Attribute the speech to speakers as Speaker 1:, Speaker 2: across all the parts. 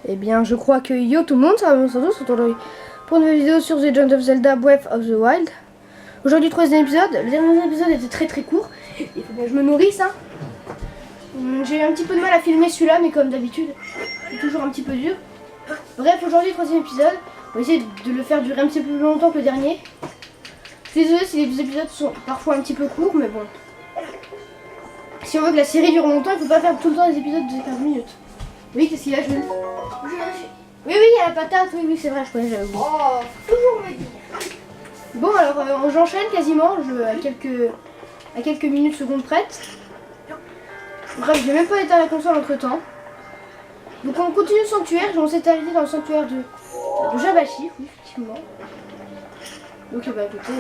Speaker 1: Eh bien, je crois que yo tout le monde, ça va bien sans aujourd'hui pour une nouvelle vidéo sur The Legend of Zelda Breath of the Wild. Aujourd'hui, troisième épisode. Le dernier épisode était très court. Il faut bien que je me nourrisse. Hein. J'ai eu un petit peu de mal à filmer celui-là, mais comme d'habitude, c'est toujours un petit peu dur. Bref, aujourd'hui, troisième épisode. On va essayer de le faire durer un petit peu plus longtemps que le dernier. Je suis désolée si les épisodes sont parfois un petit peu courts, mais bon. Si on veut que la série dure longtemps, il faut pas faire tout le temps des épisodes de 15 minutes. Oui, qu'est-ce qu'il a, Jules? Oui, il y a la patate, oui, c'est vrai, je connais, j'avais oublié.
Speaker 2: Oh, toujours me dire.
Speaker 1: Bon, alors, j'enchaîne quasiment, à quelques minutes, secondes prêtes. Bref, j'ai même pas éteint la console entre temps. Donc, on continue le sanctuaire, on s'est arrêté dans le sanctuaire de Jabashi, oui, effectivement. Donc, bah écoutez,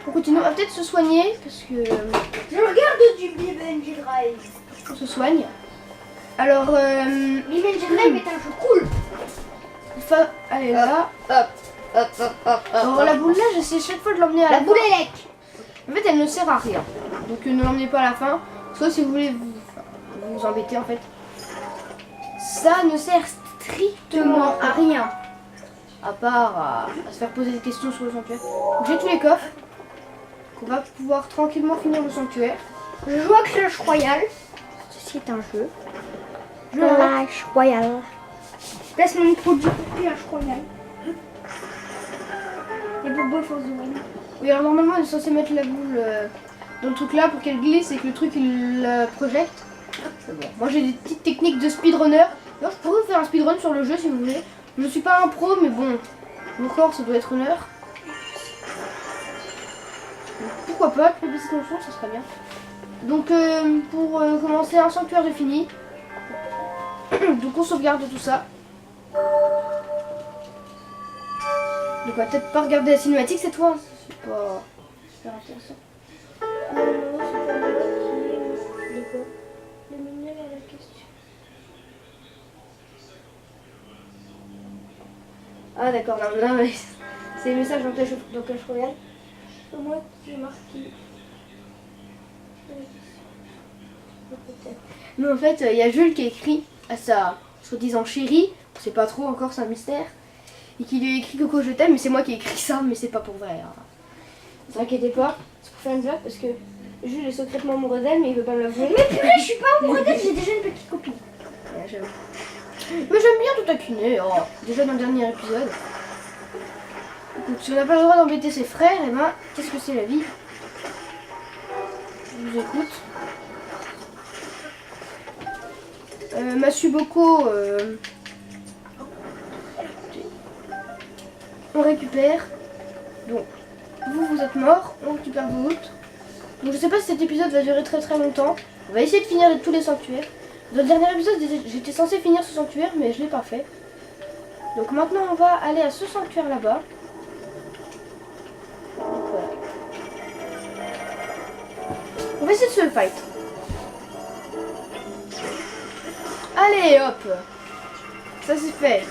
Speaker 1: on continue, on va peut-être se soigner, parce que...
Speaker 2: Je regarde du Benji Drive.
Speaker 1: on se soigne. Alors,
Speaker 2: Benji Drive est un jeu cool.
Speaker 1: allez là.
Speaker 2: Hop.
Speaker 1: Alors la boule là, j'essaie chaque fois de l'emmener à la
Speaker 2: La
Speaker 1: fin.
Speaker 2: boule élec.
Speaker 1: En fait, elle ne sert à rien. Donc ne l'emmenez pas à la fin. Sauf si vous voulez vous embêter en fait. Ça ne sert strictement à rien. À part à se faire poser des questions sur le sanctuaire. Donc j'ai tous les coffres. On va pouvoir tranquillement finir le sanctuaire.
Speaker 2: Je joue à Clash Royale.
Speaker 1: Ceci est un jeu.
Speaker 2: Clash Royale. Placement de produit pour Clash Royale. Et pour Breath of the Wild.
Speaker 1: Oui, alors normalement on est censé mettre la boule dans le truc là pour qu'elle glisse et que le truc il la projette. C'est bon. Moi j'ai des petites techniques de speedrunner. Alors je pourrais vous faire un speedrun sur le jeu si vous voulez. Je suis pas un pro mais bon, mon corps ça doit être une heure. Donc, pourquoi pas, plus de son, ça serait bien. Donc pour commencer un sanctuaire de fini. Donc on sauvegarde tout ça. Donc on va peut-être pas regarder la cinématique cette fois. C'est pas super intéressant.
Speaker 2: Non, c'est pas moi qui est... Le menu à la question.
Speaker 1: Ah d'accord, non, mais c'est les messages dans Clash Royale.
Speaker 2: C'est moi qui ai marqué.
Speaker 1: Mais en fait, il y a Jules qui a écrit à sa soi-disant chérie, on sait pas trop encore, c'est un mystère, et qui lui a écrit Coco je t'aime, mais c'est moi qui ai écrit ça, mais c'est pas pour vrai. Hein. Ne vous inquiétez pas, c'est pour faire une blague parce que Jules est secrètement amoureux d'elle, mais il veut pas me l'avouer.
Speaker 2: Mais purée, je suis pas amoureux d'elle, j'ai déjà une petite copine.
Speaker 1: Ouais, j'avoue. Mais j'aime bien tout taquiner, oh. Déjà dans le dernier épisode. Écoute, si on n'a pas le droit d'embêter ses frères, et ben, qu'est-ce que c'est la vie? Je vous écoute. Masuboko, on récupère. Donc, vous êtes mort, on récupère vos loot. Donc je sais pas si cet épisode va durer très longtemps. On va essayer de finir tous les sanctuaires. Dans le dernier épisode, j'étais censé finir ce sanctuaire, mais je l'ai pas fait. Donc maintenant, on va aller à ce sanctuaire là-bas. Donc voilà. On va essayer de se le fight. Allez, hop. Ça c'est fait.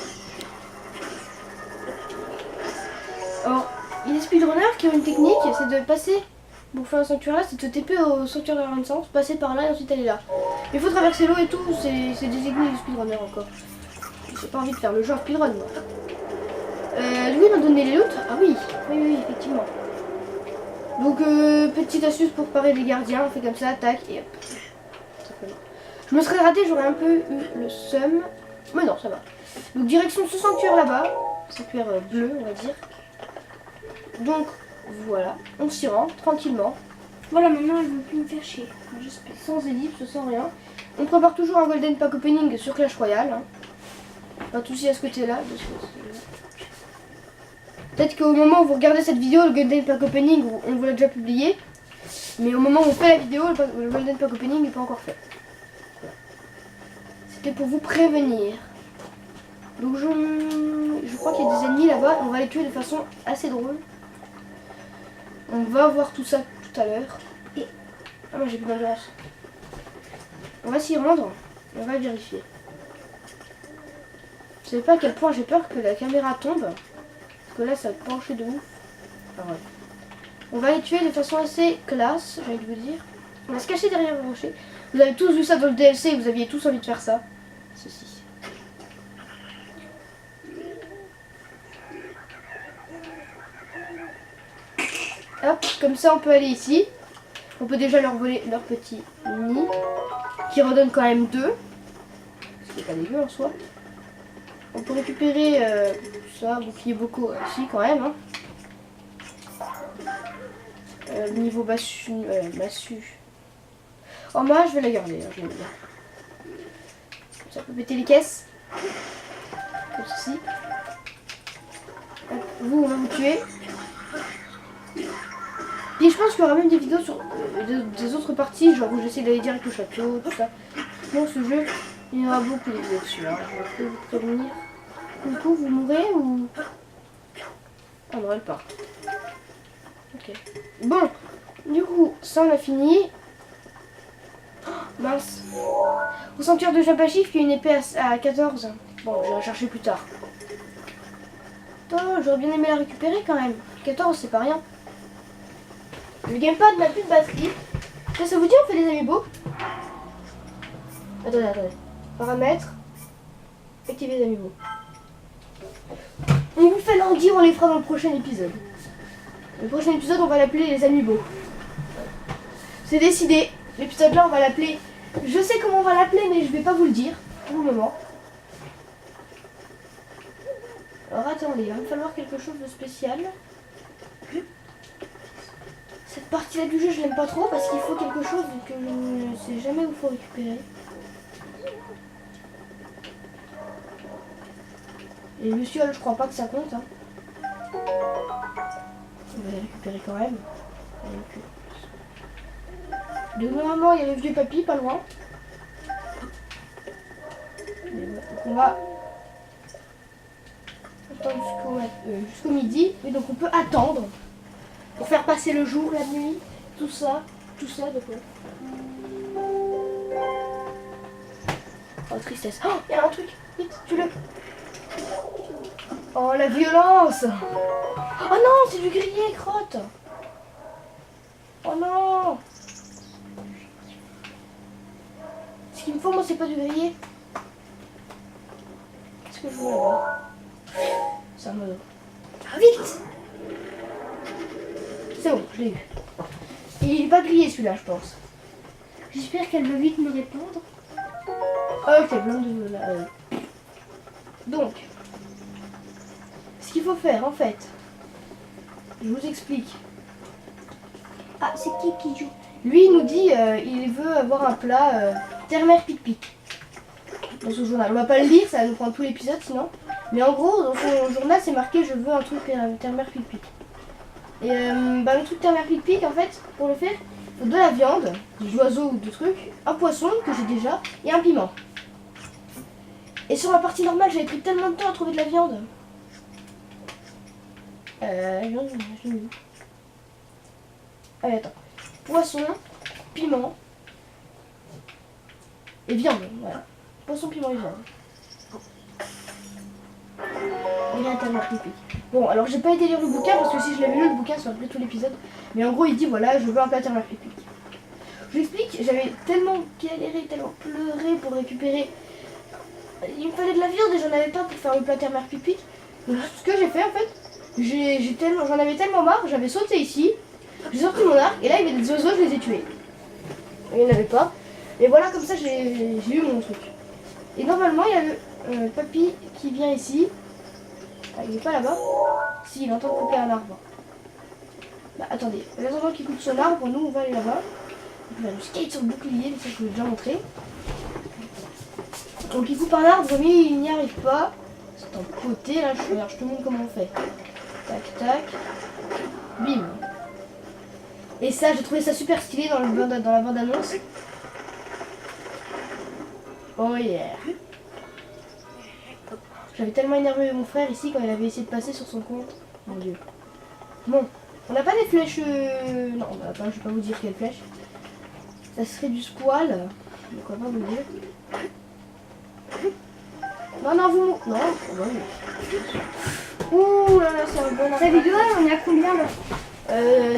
Speaker 1: Alors, il y a des speedrunners qui ont une technique, c'est de passer, pour faire un sanctuaire là, c'est de se TP au sanctuaire de la Renaissance, passer par là et ensuite aller là. Il faut traverser l'eau et tout, c'est des techniques de speedrunner encore. J'ai pas envie de faire le jeu en speedrun moi. Lui il m'a donné les loots. Ah oui, effectivement. Donc petite astuce pour parer les gardiens, on fait comme ça, tac et hop. Simplement. Je me serais raté, j'aurais un peu eu le seum. Mais non, ça va. Donc direction de ce sanctuaire là-bas. Sanctuaire bleu, on va dire. Donc voilà, on s'y rend tranquillement.
Speaker 2: Voilà, maintenant elle veut plus me faire chier.
Speaker 1: J'espère. Sans ellipse, sans rien. On prépare toujours un Golden Pack Opening sur Clash Royale. Hein. Pas de soucis à ce côté-là. Peut-être qu'au moment où vous regardez cette vidéo, le Golden Pack Opening, on vous l'a déjà publié. Mais au moment où on fait la vidéo, le Golden Pack Opening n'est pas encore fait. Voilà. C'était pour vous prévenir. Donc je crois qu'il y a des ennemis là-bas. On va les tuer de façon assez drôle. On va voir tout ça tout à l'heure. Et... ah moi j'ai plus d'endurance. On va s'y rendre. On va vérifier. Je sais pas à quel point j'ai peur que la caméra tombe. Parce que là ça va pencher de ouf. Enfin, ouais. On va les tuer de façon assez classe, j'ai envie de vous dire. On va se cacher derrière le rocher. Vous avez tous vu ça dans le DLC et vous aviez tous envie de faire ça. Ceci. Hop, comme ça on peut aller ici. On peut déjà leur voler leur petit nid. Qui redonne quand même 2. Ce qui n'est pas dégueu en soi. On peut récupérer ça, bouclier beaucoup ici quand même. Hein. Niveau massue. Oh moi je vais la garder, hein, je l'aime bien. Ça peut péter les caisses. Comme ceci. Hop, vous, on va vous tuer. Et je pense qu'il y aura même des vidéos sur des autres parties, genre où j'essaie d'aller direct au château, tout ça. Dans ce jeu, il y aura beaucoup de vidéos dessus. Hein. Je peux vous prévenir. Du coup, vous mourrez ou... Ah non, elle part. Ok. Bon, du coup, ça on a fini. Oh, mince. Au sanctuaire de Jabashif, il y a une épée à 14. Bon, je vais la chercher plus tard. Oh, j'aurais bien aimé la récupérer quand même. 14, c'est pas rien. Le gamepad n'a plus de batterie. Ça vous dit on fait des amiibo? Attendez. Paramètres. Activer les amiibo. On vous fait lundi, on les fera dans le prochain épisode. Le prochain épisode, on va l'appeler les amiibo. C'est décidé. L'épisode là, on va l'appeler... Je sais comment on va l'appeler, mais je vais pas vous le dire pour le moment. Alors attendez, il va me falloir quelque chose de spécial. Cette partie-là du jeu, je l'aime pas trop parce qu'il faut quelque chose que je ne sais jamais où il faut récupérer. Et Luciole, je crois pas que ça compte. Hein. On va les récupérer quand même. De normalement, il y a le vieux papy pas loin. Donc on va attendre jusqu'au midi. Et donc on peut attendre pour faire passer le jour, la nuit, tout ça de quoi. Oh tristesse. Oh, il y a un truc. Vite, tue-le. Oh la violence. Oh non, c'est du grillé, crotte. Oh non. Ce qu'il me faut, moi, c'est pas du grillé. Qu'est-ce que je veux là-bas? C'est un mode. Ah, vite. C'est bon, je l'ai eu. Et il est pas grillé celui-là, je pense. J'espère qu'elle va vite me répondre. Ah, ok, blanc de là. Donc, ce qu'il faut faire en fait, je vous explique. Ah, c'est qui joue? Lui, il nous dit il veut avoir un plat terre-mer pic-pic dans ce journal. On va pas le lire, ça va nous prendre tout l'épisode sinon. Mais en gros, dans son journal, c'est marqué je veux un truc terre-mer pic-pic. Et le truc terre-mer pic-pic, en fait, pour le faire, il faut de la viande, des oiseaux ou des trucs, un poisson que j'ai déjà et un piment. Et sur la partie normale, j'avais pris tellement de temps à trouver de la viande. Allez, attends. Poisson, piment et viande. Voilà. Poisson, piment et viande. Et rien terre-mer pic-pic. Bon, alors j'ai pas été lire le bouquin parce que si je l'avais lu le bouquin, ça aurait pris tout l'épisode. Mais en gros, il dit voilà, je veux un plat terre-mer pic-pic. Je vous explique, j'avais tellement galéré, tellement pleuré pour récupérer. Il me fallait de la viande et j'en avais pas pour faire le plat terre-mer pic-pic. Donc ce que j'ai fait en fait, j'en avais tellement marre, j'avais sauté ici, j'ai sorti mon arc et là il y avait des oiseaux, je les ai tués. Et il n'y en avait pas. Et voilà, comme ça j'ai eu mon truc. Et normalement il y a le papy qui vient ici. Ah, il est pas là-bas. Si, il entend couper un arbre. Bah attendez, en attendant qu'il coupe son arbre, nous on va aller là-bas. On va faire du skate sur le bouclier, mais ça je vous l'ai déjà montré. Donc il coupe un arbre, mais il n'y arrive pas. C'est un côté là, je te montre comment on fait. Tac tac. Bim. Et ça, j'ai trouvé ça super stylé dans la bande-annonce. Oh yeah. J'avais tellement énervé mon frère ici quand il avait essayé de passer sur son compte. Mon dieu. Bon, on n'a pas des flèches... Non, on n'a pas, je vais pas vous dire quelle flèche. Ça serait du squal. Donc on va pas vous le dire. Non, vous... Non, oh, oui. Ouh là là, c'est un bon...
Speaker 2: Ta vidéo, on est à combien là?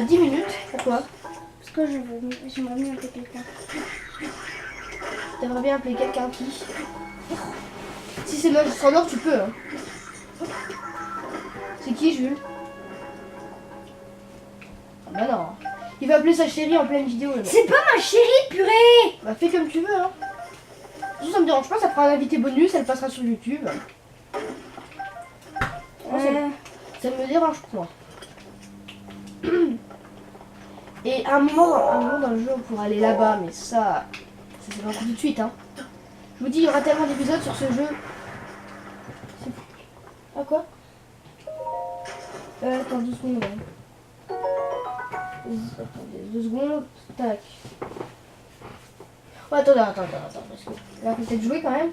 Speaker 1: 10 minutes. Pourquoi?
Speaker 2: Parce que j'aimerais bien appeler quelqu'un.
Speaker 1: T'aimerais bien appeler quelqu'un qui? Si c'est moi qui s'endort, tu peux. Hein. C'est qui, Jules? Bah non. Il va appeler sa chérie en pleine vidéo. Le mec.
Speaker 2: C'est pas ma chérie, purée.
Speaker 1: Bah fais comme tu veux hein. Ça me dérange pas, ça fera un invité bonus, elle passera sur YouTube. Moi, ça me dérange pas. Et à un moment dans le jeu on pourra aller là-bas, mais ça c'est pas tout de suite hein. Je vous dis, il y aura tellement d'épisodes sur ce jeu. Ah quoi? Attends 2 secondes. Hein. Attendez, 2 secondes. Tac. Oh, attends. Parce que là, faut peut-être jouer quand même.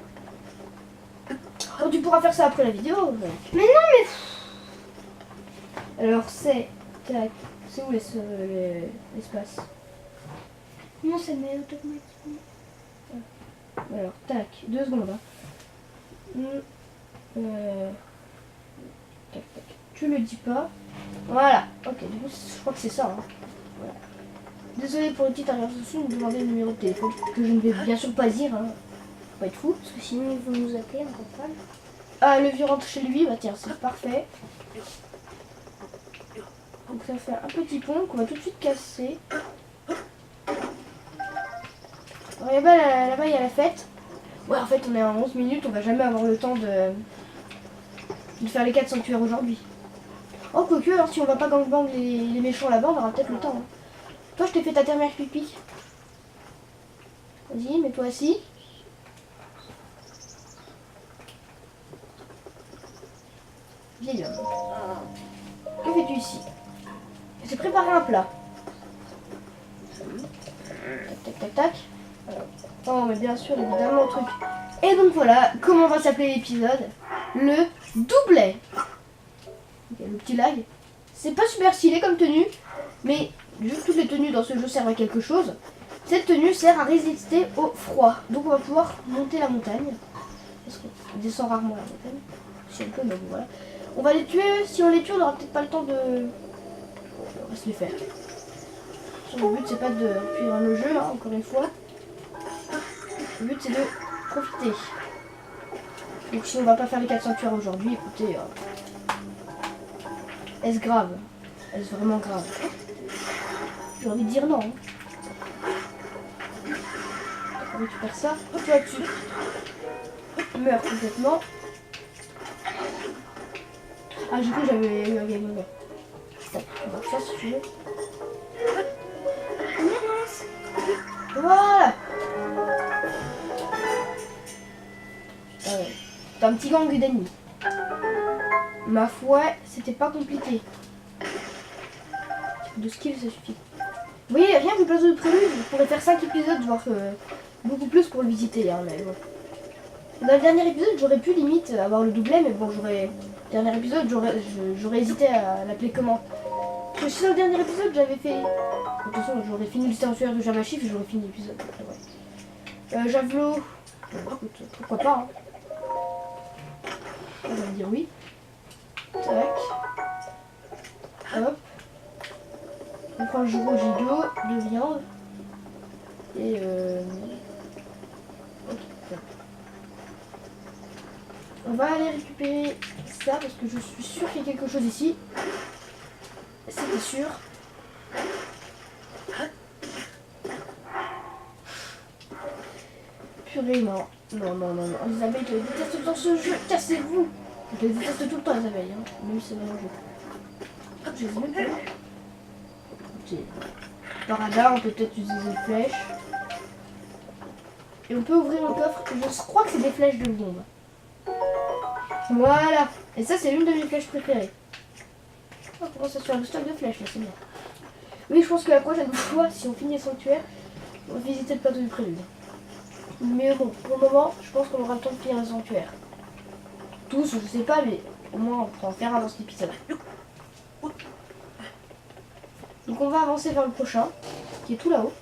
Speaker 1: Oh, tu pourras faire ça après la vidéo. Donc.
Speaker 2: Mais non, mais...
Speaker 1: Alors, c'est... Tac. C'est où l'espace?
Speaker 2: Non, ça met automatiquement.
Speaker 1: Alors, tac. 2 secondes. Hein. Tac. Tu le dis pas. Voilà. Ok, du coup, je crois que c'est ça. Hein. Voilà. Désolé pour le petit arrière-souci, nous demander le numéro de téléphone que je ne vais bien sûr pas dire. Hein. Faut pas être fou.
Speaker 2: Parce que sinon, ils vont nous appeler, on comprend.
Speaker 1: Ah, le vieux rentre chez lui. Bah tiens, c'est parfait. Donc ça fait un petit pont qu'on va tout de suite casser. Alors, là-bas, il y a la fête. Ouais, en fait, on est en 11 minutes. On va jamais avoir le temps de faire les 4 sanctuaires aujourd'hui. Oh, quoique, alors si on va pas gangbang les méchants là-bas, on aura peut-être le temps. Hein. Toi, je t'ai fait ta dernière pipi. Vas-y, mets-toi assis. Vieil homme. Que fais-tu ici? J'ai préparé un plat. Tac. Oh, mais bien sûr, évidemment, le truc. Et donc voilà, comment va s'appeler l'épisode? Le doublet. Okay, le petit lag. C'est pas super stylé comme tenue, mais vu que toutes les tenues dans ce jeu servent à quelque chose, cette tenue sert à résister au froid. Donc on va pouvoir monter la montagne. Parce qu'on descend rarement la montagne. Si on peut, mais bon voilà. On va les tuer. Si on les tue, on n'aura peut-être pas le temps de... On va se les faire. Le but c'est pas de fuir le jeu, hein, encore une fois. Le but c'est de profiter. Donc si on va pas faire les 4 sanctuaires aujourd'hui, écoutez... Est-ce grave? Est-ce vraiment grave? J'ai envie de dire non. On récupère ça. Hop là-dessus. Meurt complètement. Ah, j'ai cru que j'avais eu un game over. On va faire ça si tu veux. Voilà. T'as un petit gang d'ennemis. Ma foi, c'était pas compliqué. De skill, ça suffit. Vous voyez, rien que le plateau de prélude, je pourrais faire 5 épisodes, voire beaucoup plus pour le visiter. Hein, mais bon. Dans le dernier épisode, j'aurais pu limite avoir le doublet, mais bon, dernier épisode, j'aurais hésité à l'appeler comment. Parce que si dans le dernier épisode, j'avais fait... De toute façon, j'aurais fini le sanctuaire de Jamashif et j'aurais fini l'épisode. Ouais. Javelot, écoute, pourquoi pas. Hein. On va me dire oui. Tac. Hop. On prend le gros gigot de viande. Et ok. On va aller récupérer ça parce que je suis sûre qu'il y a quelque chose ici. C'était sûr. Purée, non. Non. Les abeilles, je les déteste dans ce jeu. Cassez-vous. Je les déteste tout le temps, les abeilles. Hein. Même si c'est dans le jeu. Je les ai même pas vu. Par hasard, on peut peut-être utiliser des flèches. Et on peut ouvrir le coffre. Je crois que c'est des flèches de bombe. Voilà. Et ça, c'est l'une de mes flèches préférées. Oh, comment ça se fait le stock de flèches là, c'est bien. Oui, je pense que la prochaine fois, si on finit le sanctuaire, on va visiter le plateau du prélude. Mais bon, pour le moment, je pense qu'on aura le temps de finir le sanctuaire. Tous, je sais pas, mais au moins on pourra en faire un dans cet épisode. Donc on va avancer vers le prochain, qui est tout là-haut.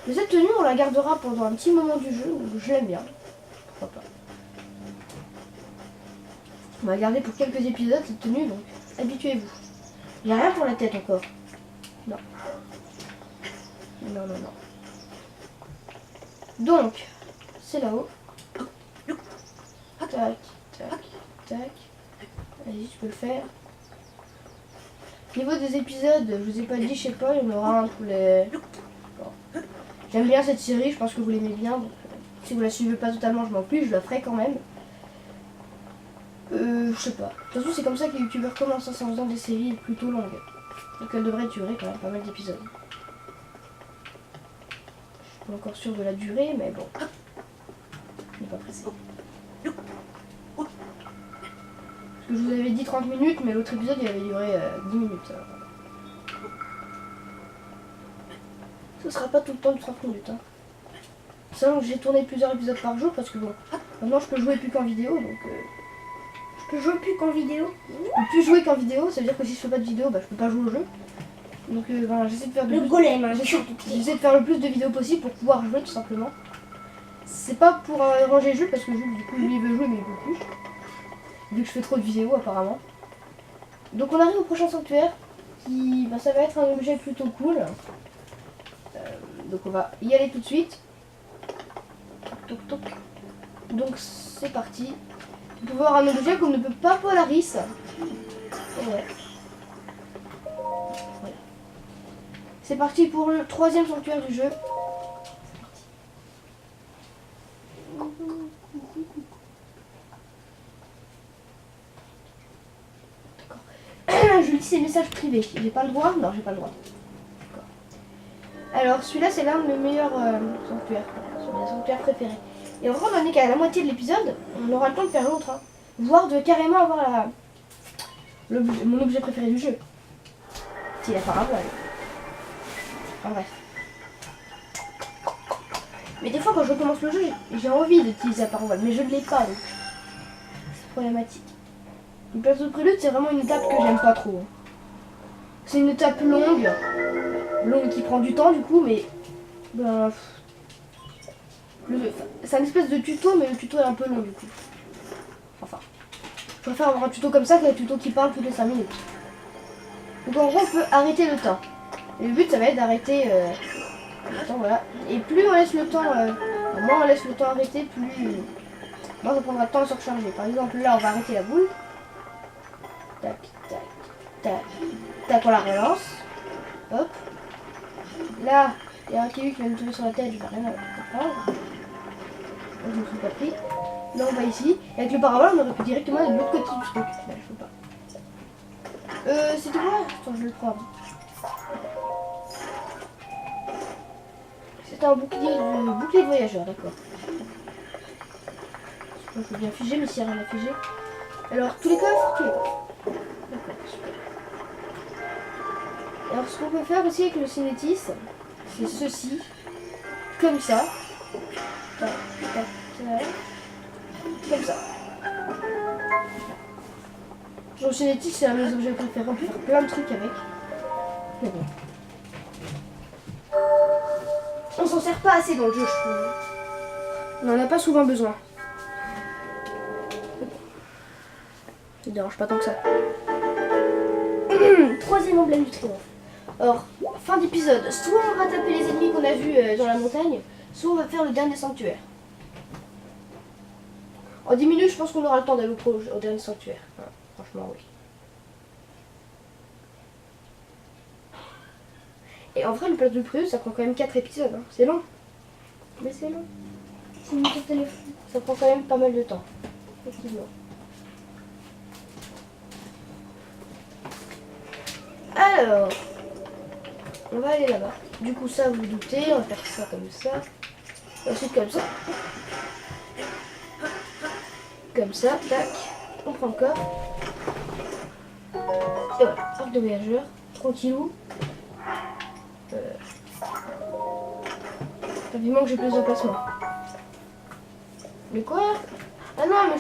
Speaker 1: Mais cette tenue, on la gardera pendant un petit moment du jeu, où je l'aime bien. Pourquoi pas. On va la garder pour quelques épisodes cette tenue, donc habituez-vous. Il n'y a rien pour la tête encore. Non. Donc, c'est là-haut. Tac. Vas-y, tu peux le faire. Niveau des épisodes, je vous ai pas dit, je sais pas, il y en aura un tous les... Bon. J'aime bien cette série, je pense que vous l'aimez bien. Donc, si vous la suivez pas totalement, je m'en fiche, je la ferai quand même. Je sais pas. De toute façon, c'est comme ça que les youtubeurs commencent, en faisant des séries plutôt longues. Donc elle devrait durer quand même pas mal d'épisodes. Je suis pas encore sûre de la durée, mais bon. Je n'ai pas pressé. Parce que je vous avais dit 30 minutes, mais l'autre épisode il avait duré 10 minutes. Alors. Ce sera pas tout le temps de 30 minutes. Hein. Sachant que j'ai tourné plusieurs épisodes par jour parce que bon, maintenant je peux jouer plus qu'en vidéo donc.
Speaker 2: Je peux jouer plus qu'en vidéo.
Speaker 1: Je peux plus jouer qu'en vidéo, ça veut dire que si je fais pas de vidéo, bah je peux pas jouer au jeu. Donc voilà, j'essaie de faire
Speaker 2: Le golem, hein,
Speaker 1: j'essaie de faire le plus de vidéos possible pour pouvoir jouer tout simplement. C'est pas pour ranger le jeu parce que le jeu du coup lui il veut jouer mais il peut plus. Vu que je fais trop de vidéos apparemment. Donc on arrive au prochain sanctuaire qui bah, ça va être un objet plutôt cool. Donc on va y aller tout de suite. Toc, toc. Donc c'est parti. Vous pouvez voir un objet qu'on ne peut pas Polaris. Ouais. Voilà. C'est parti pour le 3e sanctuaire du jeu. D'accord. Je lis ces messages privés. J'ai pas le droit? Non, j'ai pas le droit. Alors celui-là c'est l'un de mes meilleurs sanctuaires. C'est mes sanctuaires préférés. Et en vrai on en est qu'à la moitié de l'épisode. On aura le temps de faire l'autre. Hein. Voire de carrément avoir mon objet préféré du jeu. C'est la parabole. En bref. Mais des fois quand je recommence le jeu, j'ai envie d'utiliser la parabole. Mais je ne l'ai pas donc. C'est problématique. Une place de prélude c'est vraiment une étape que j'aime pas trop. C'est une étape longue. Longue qui prend du temps du coup mais. Ben, c'est un espèce de tuto mais le tuto est un peu long du coup. Enfin. Je préfère avoir un tuto comme ça qu'un tuto qui parle toutes les 5 minutes. Donc en gros on peut arrêter le temps. Et le but ça va être d'arrêter le temps, voilà. Et plus on laisse le temps, moins on laisse le temps arrêter, plus moins ça prendra de temps à se recharger. Par exemple là on va arrêter la boule. Tac, tac, tac, tac, on la relance. Hop. Là, il y a un kiwi qui vient me tomber sur la tête, je vais rien faire. Je me suis pas pris. Là on va ici. Et avec le parabole on aurait pu directement aller de l'autre côté du truc. Là je peux pas. C'était quoi? Attends, je vais le prendre. C'est un bouclier de voyageur, d'accord. Je peux bien figer, mais s'il n'y a rien à figer. Alors, tous les coffres. D'accord, super. Alors, ce qu'on peut faire aussi avec le cinétis, c'est ceci. Comme ça. Tac, tac, tac. Comme ça. Genre, le cinétis, c'est un de mes objets préférés. On peut faire plein de trucs avec. Mais bon. On s'en sert pas assez dans le jeu, je trouve. On n'en a pas souvent besoin. Ça ne dérange pas tant que ça. 3e emblème du triomphe. Alors, fin d'épisode. Soit on va taper les ennemis qu'on a vus dans la montagne, soit on va faire le dernier sanctuaire. En 10 minutes, je pense qu'on aura le temps d'aller au dernier sanctuaire. Ouais, franchement, oui. Et en vrai, le place de prélude, ça prend quand même 4 épisodes. Hein. C'est long. Mais c'est long. C'est une carte téléphone. Ça prend quand même pas mal de temps. Effectivement. Alors, on va aller là-bas. Du coup, ça, vous vous doutez, on va faire ça comme ça. Ensuite, comme ça. Comme ça, tac. On prend le corps. Et voilà, arc de voyageur. Tranquillou. Vivement que j'ai plus d'emplacement. Mais quoi? Ah non, mais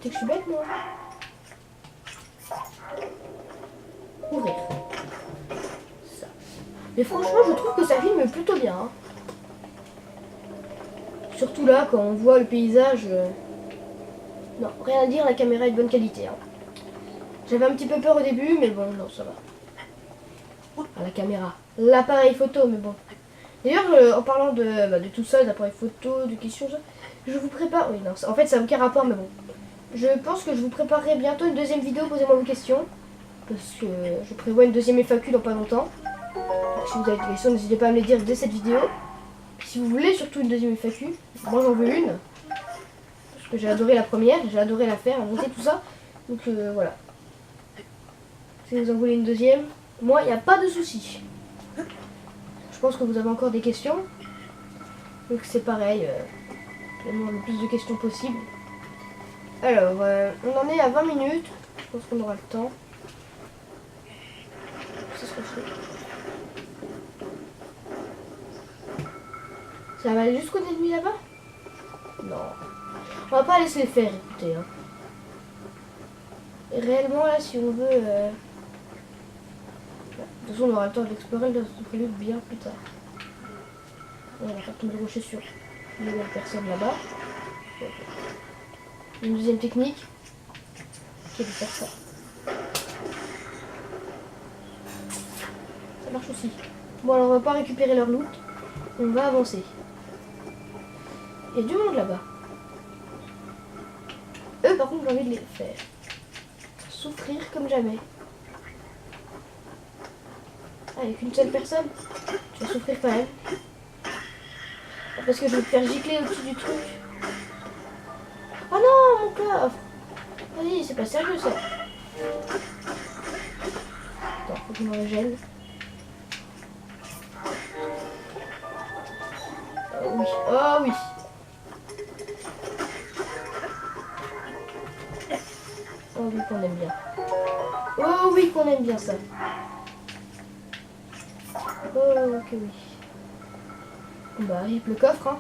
Speaker 1: c'est que je suis bête, moi. Ouvrir. Ça. Mais franchement, je trouve que ça filme plutôt bien. Hein. Surtout là, quand on voit le paysage. Non, rien à dire, la caméra est de bonne qualité. Hein. J'avais un petit peu peur au début, mais bon, non, ça va. Ah, la caméra. L'appareil photo, mais bon. D'ailleurs, en parlant de tout ça, d'appareil photo, de questions, ça, je vous prépare. Oui, non, en fait, ça n'a aucun rapport, mais bon. Je pense que je vous préparerai bientôt une deuxième vidéo, posez-moi vos questions. Parce que je prévois une deuxième FAQ dans pas longtemps. Donc si vous avez des questions, n'hésitez pas à me les dire dès cette vidéo. Si vous voulez surtout une deuxième FAQ, moi j'en veux une. Parce que j'ai adoré la première, j'ai adoré la faire, monter tout ça. Donc voilà. Si vous en voulez une deuxième, moi il n'y a pas de souci. Je pense que vous avez encore des questions. Donc c'est pareil, donnez-moi le plus de questions possible. Alors, on en est à 20 minutes. Je pense qu'on aura le temps. C'est ce qu'on fait. Ça va aller jusqu'au ennemi là-bas? Non. On va pas laisser les faire, écoutez. Hein. Et réellement, là, si on veut... De toute façon, on aura le temps d'explorer le prélude bien plus tard. On va faire tomber le rocher sur les nouvelles personnes là-bas. Une deuxième technique qui est de faire ça. Ça marche aussi. Bon, alors on va pas récupérer leur loot. On va avancer. Il y a du monde là-bas. Eux, par contre, j'ai envie de les faire souffrir comme jamais. Ah, avec une seule personne, tu vas souffrir quand même. Parce que je vais te faire gicler au-dessus du truc. Oh non, mon coffre! Vas-y, c'est pas sérieux ça. Attends, faut que je me régène. Oh oui, oh oui. Oh oui qu'on aime bien. Oh oui qu'on aime bien ça. Oh ok oui. Bah rip le coffre hein.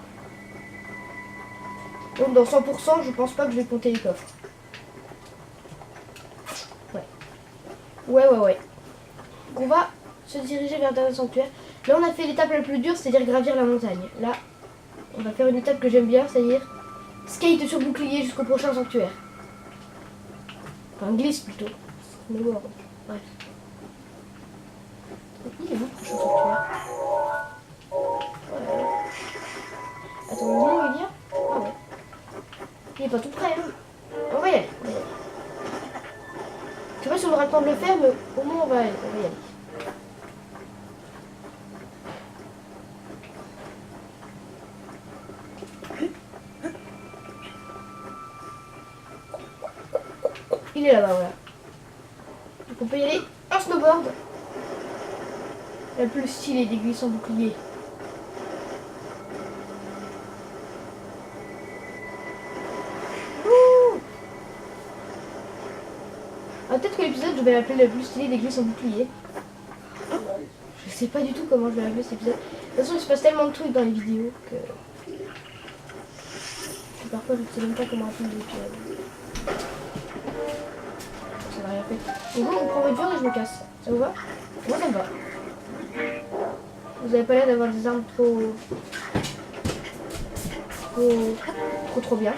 Speaker 1: Donc dans 100% je pense pas que je vais compter les coffres. Ouais. On va se diriger vers le sanctuaire. Là on a fait l'étape la plus dure, c'est-à-dire gravir la montagne. Là on va faire une étape que j'aime bien, c'est-à-dire skate sur bouclier jusqu'au prochain sanctuaire. Enfin glisse plutôt. Mais bon, bref. Il est où le prochain sanctuaire? Ouais. Attends, le moment où il vient? Ah ouais. Il est pas tout près, hein. On va y aller. Je sais pas si on aura le temps de le faire, mais au moins on va y aller. Il est là-bas, voilà. Donc on peut y aller en snowboard. La plus stylée des glisses en bouclier. Ah, peut-être que l'épisode je vais l'appeler la plus stylée des glisses en bouclier. Je sais pas du tout comment je vais l'appeler cet épisode. De toute façon il se passe tellement de trucs dans les vidéos que parfois je ne sais même pas comment appeler l'épisode. Ça n'a rien fait. Donc bon, je prends votre viande et je me casse. Ça vous va? Moi ça me va. Vous avez pas l'air d'avoir des armes trop bien.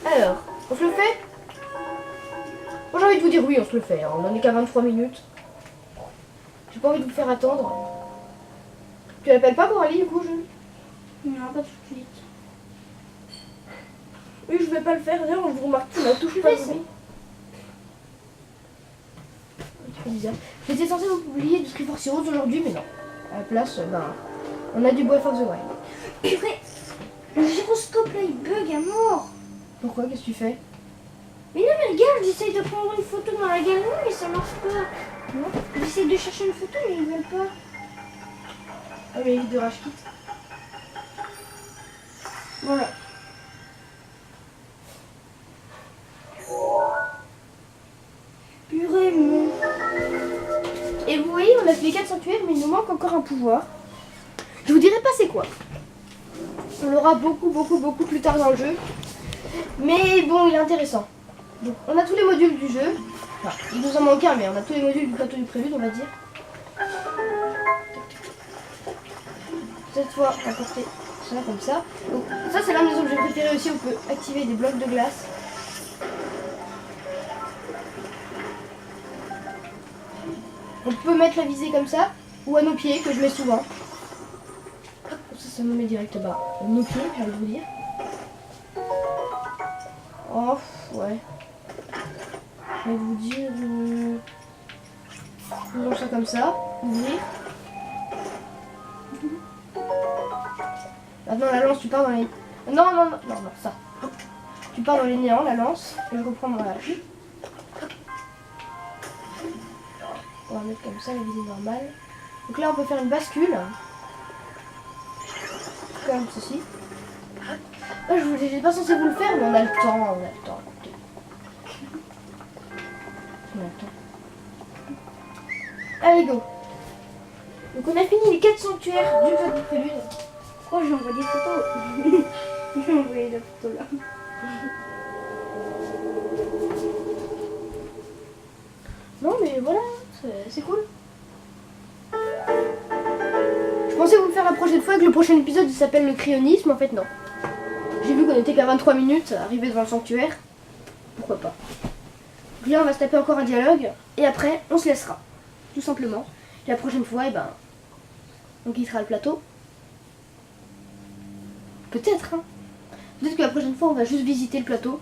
Speaker 1: Alors, on se le fait? Moi j'ai envie de vous dire oui, on se le fait. Hein. On en est qu'à 23 minutes. J'ai pas envie de vous faire attendre. Tu l'appelles pas pour aller du coup, je...
Speaker 2: Non, pas tout de suite.
Speaker 1: Oui, je vais pas le faire. D'ailleurs, on vous remarque, on touche pas. C'est un petit peu bizarre. J'étais censée vous publier du Street Force Heroes aujourd'hui, mais non. À la place, on a du Breath of the Wild.
Speaker 2: Purée, le gyroscope là il bug à mort.
Speaker 1: Pourquoi? Qu'est-ce que tu fais?
Speaker 2: Mais non mais regarde, j'essaye de prendre une photo dans la galerie mais ça marche pas. Non, j'essaye de chercher une photo mais ils veulent pas.
Speaker 1: Ah mais il de rage kit.
Speaker 2: Voilà. Purée mais...
Speaker 1: Et vous voyez, on a fait les 4 sanctuaires, mais il nous manque encore un pouvoir. Je vous dirai pas c'est quoi. On l'aura beaucoup plus tard dans le jeu. Mais bon, il est intéressant. Donc, on a tous les modules du jeu. Enfin, il nous en manque un, mais on a tous les modules du plateau du prélude, on va dire. Cette fois, on va porter ça comme ça. Donc, ça, c'est l'un de mes objets préférés aussi. On peut activer des blocs de glace. On peut mettre la visée comme ça, ou à nos pieds, que je mets souvent. Ça me met direct bas. À nos pieds, j'ai envie de vous dire. Oh, ouais. Je vais vous dire... on lance ça comme ça. Ouvrir. Maintenant la lance, tu pars dans les... Non, non, non, non, non, ça. Tu pars dans les néants, la lance. Et je reprends mon hache. On va mettre comme ça, la visée normale. Donc là, on peut faire une bascule. Comme ceci. Ah, je n'étais pas censé vous le faire, mais on a le temps, on a le temps. On a le temps. Allez, go. Donc on a fini les 4 sanctuaires du jeu de prélude.
Speaker 2: Oh, j'ai envoyé des photos. J'ai envoyé la photo là.
Speaker 1: Non mais voilà, c'est cool. Je pensais vous le faire la prochaine fois, que le prochain épisode il s'appelle le cryonisme, en fait non. J'ai vu qu'on était qu'à 23 minutes, arrivé devant le sanctuaire. Pourquoi pas. Donc là on va se taper encore un dialogue, et après on se laissera. Tout simplement. Et la prochaine fois, on quittera le plateau. Peut-être, hein. Peut-être que la prochaine fois on va juste visiter le plateau.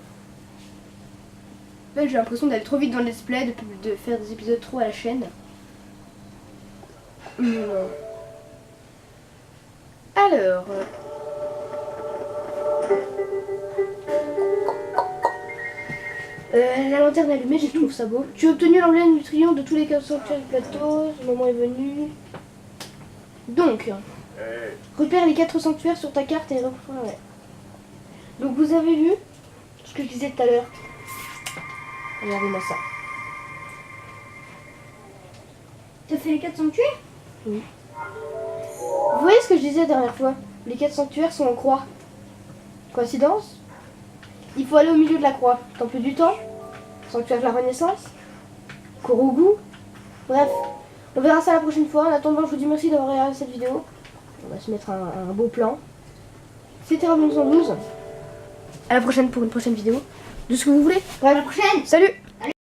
Speaker 1: Là j'ai l'impression d'aller trop vite dans le let's play, de faire des épisodes trop à la chaîne. Alors... la lanterne allumée, je trouve ça beau. Tu as obtenu l'emblème du triomphe de tous les 4 sanctuaires du plateau, ce moment est venu. Donc, repère les 4 sanctuaires sur ta carte et reprends. Ouais. Donc vous avez vu ce que je disais tout à l'heure. Regardez-moi ça.
Speaker 2: T'as fait les 4 sanctuaires?
Speaker 1: Oui. Vous voyez ce que je disais la dernière fois? Les 4 sanctuaires sont en croix. Coïncidence? Il faut aller au milieu de la croix. Temple du temps, sanctuaire de la Renaissance, Korogu. Bref, on verra ça la prochaine fois. En attendant, je vous dis merci d'avoir regardé cette vidéo. On va se mettre un beau plan. C'était Rabin 112. À la prochaine pour une prochaine vidéo. De ce que vous voulez.
Speaker 2: À la prochaine.
Speaker 1: Salut!